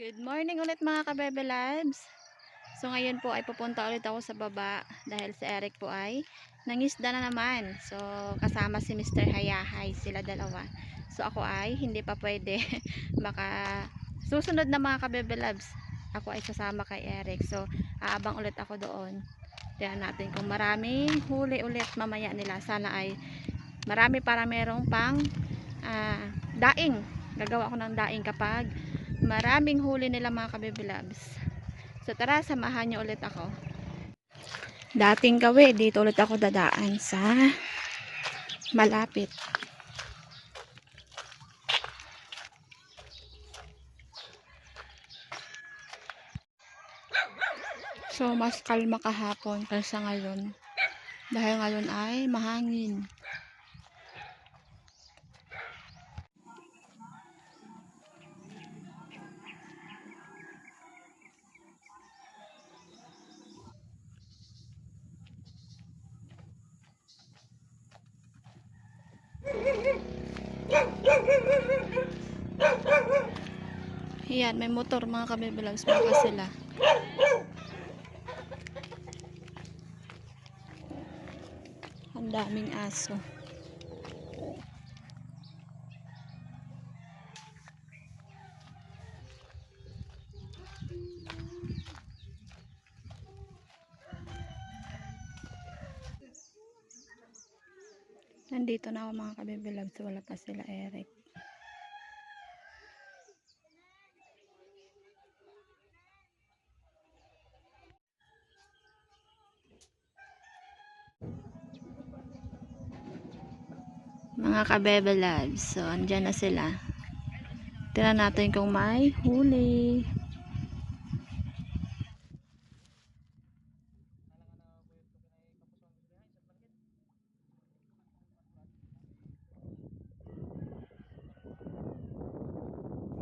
Good morning ulit mga kabebe labs. So ngayon po ay pupunta ulit ako sa baba dahil si Eric po ay nangisda na naman. So kasama si Mr. Hayahay, sila dalawa. So ako ay hindi pa pwede maka susunod na mga kabebe labs. Ako ay sasama kay Eric. So aabang ulit ako doon. Tingnan natin kung maraming huli ulit mamaya nila. Sana ay marami para merong pang daing. Gagawa ako ng daing kapag maraming huli nila mga kabebe labs. So tara, samahan niyo ulit ako. Dating gawi, dito ulit ako dadaan sa malapit. So mas kalma kahapon kaysa ngayon. Dahil ngayon ay mahangin. Yan, may motor mga kabebe labs, baka sila. Ang daming aso. Nandito na ako mga kabebe labs, wala pa sila Eric. Mga kabebe labs, so andyan na sila. Tingnan natin kung may huli.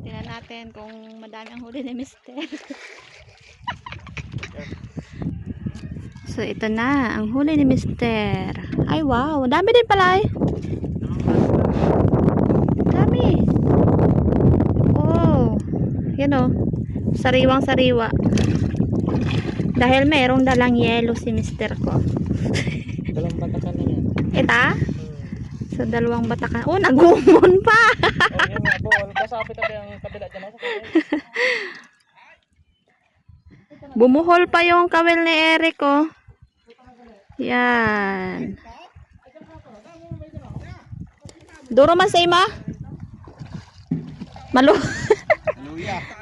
Tingnan natin kung madami ang huli ni Mister. So ito na ang huli ni Mister. Ay wow, dami din pala eh. Dami. Oh, yan o. Sariwang sariwa. Dahil mayroong dalang yelo si Mister ko. Dalawang batakan na yan. Ita? So dalawang batakan. Oh, nagumon pa. Oh, yun nga po. Kasapit tabi ang kabila dyan. Bumuhol pa yung kawil ni Eric oh. Yan. Duro man sa ima?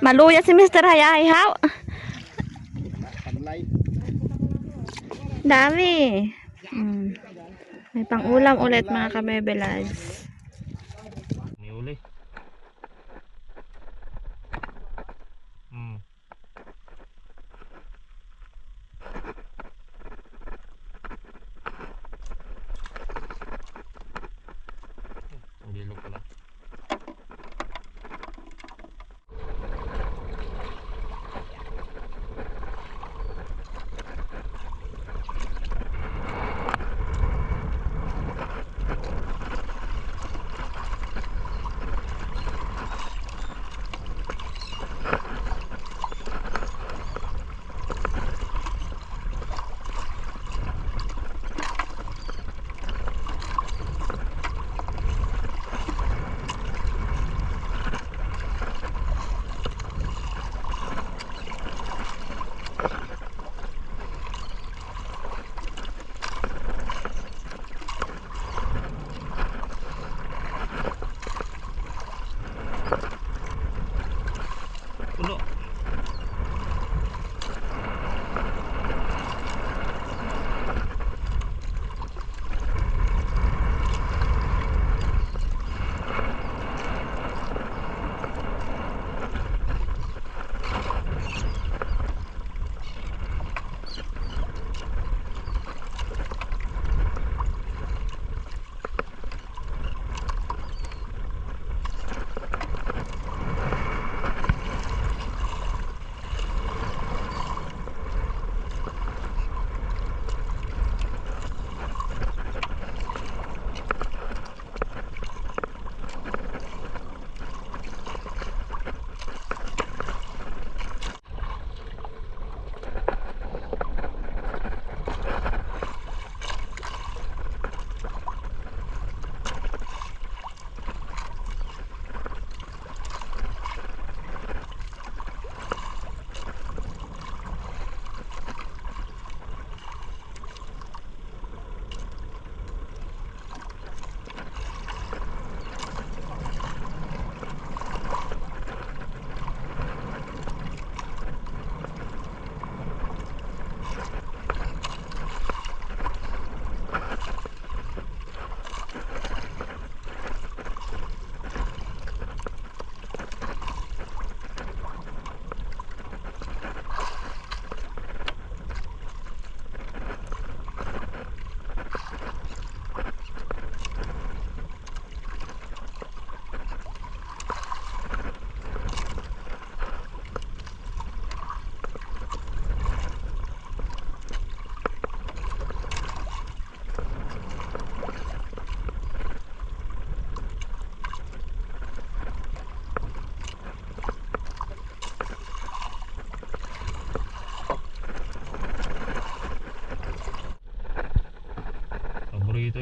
Maluya si Mr. Hayahay how? Dami. May pang-ulam ulit mga kabebe lads. May uli. Ang bilog pala.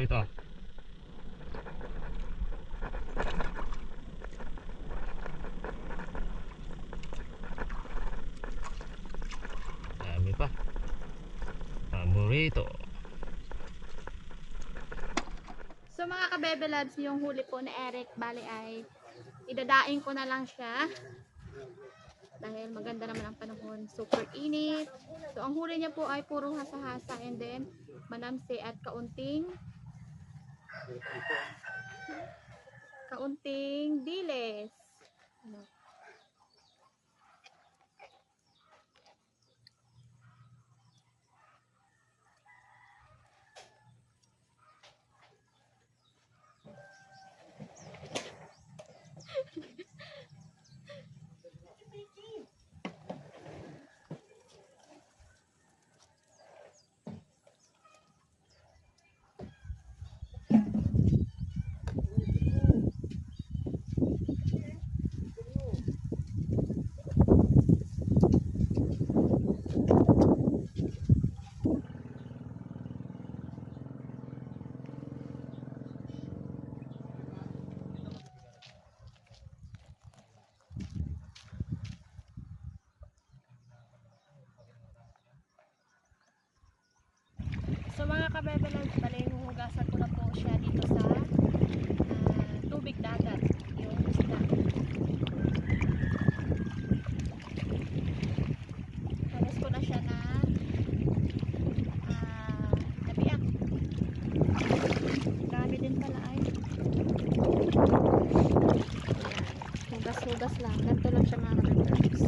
ito. Dami pa. Paborito. So mga kabebe loves, yung huli po ni Eric, bali ay idadaing ko na lang siya. Dahil maganda naman ang panahon, super init. So ang huli niya po ay puro hasa-hasa and then manamsi at kaunting diles. Ano? So mga kabebe loves, bali huhugasan ko na po siya dito sa tubig dagat, yung isda. Tapos ko na siya na nabiyak. Dami din pala ay. Hugas-hugas lang. Ganito lang siya mga kabebe loves.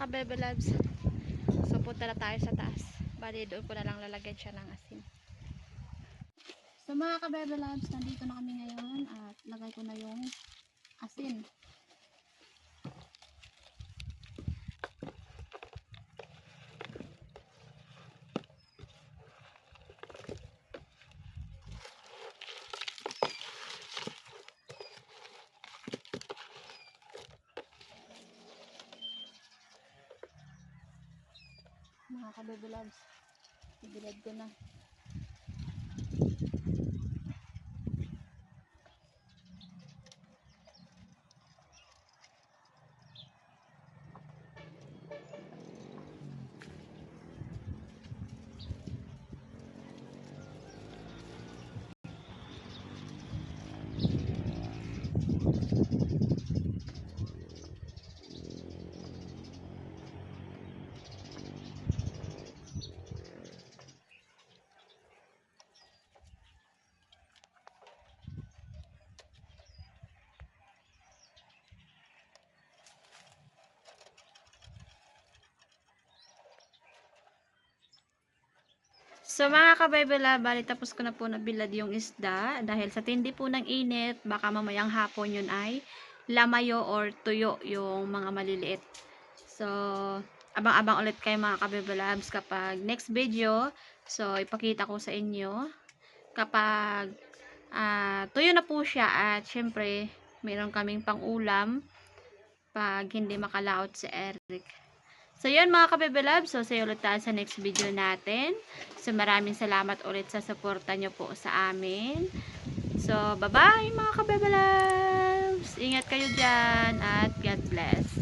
Kabebe loves, so punta na tayo sa taas. Bali doon ko na lang lalagyan siya ng asin. So mga kabebe loves, nandito na kami ngayon at lagay ko na yung asin. Mga kabebe loves, ibilad ko na. So mga kabaybala, bali tapos ko na po nabilad yung isda dahil sa tindi po ng init, baka mamayang hapon yun ay lamayo or tuyo yung mga maliliit. So, abang-abang ulit kayo mga kabaybala kapag next video. So, ipakita ko sa inyo kapag tuyo na po siya at syempre, mayroon kaming pang-ulam pag hindi makalaot si Eric. So, yun mga kabebe loves. So, see you ulit tayo sa next video natin. So, maraming salamat ulit sa suporta nyo po sa amin. So, bye-bye mga kabebe loves. Ingat kayo dyan at God bless.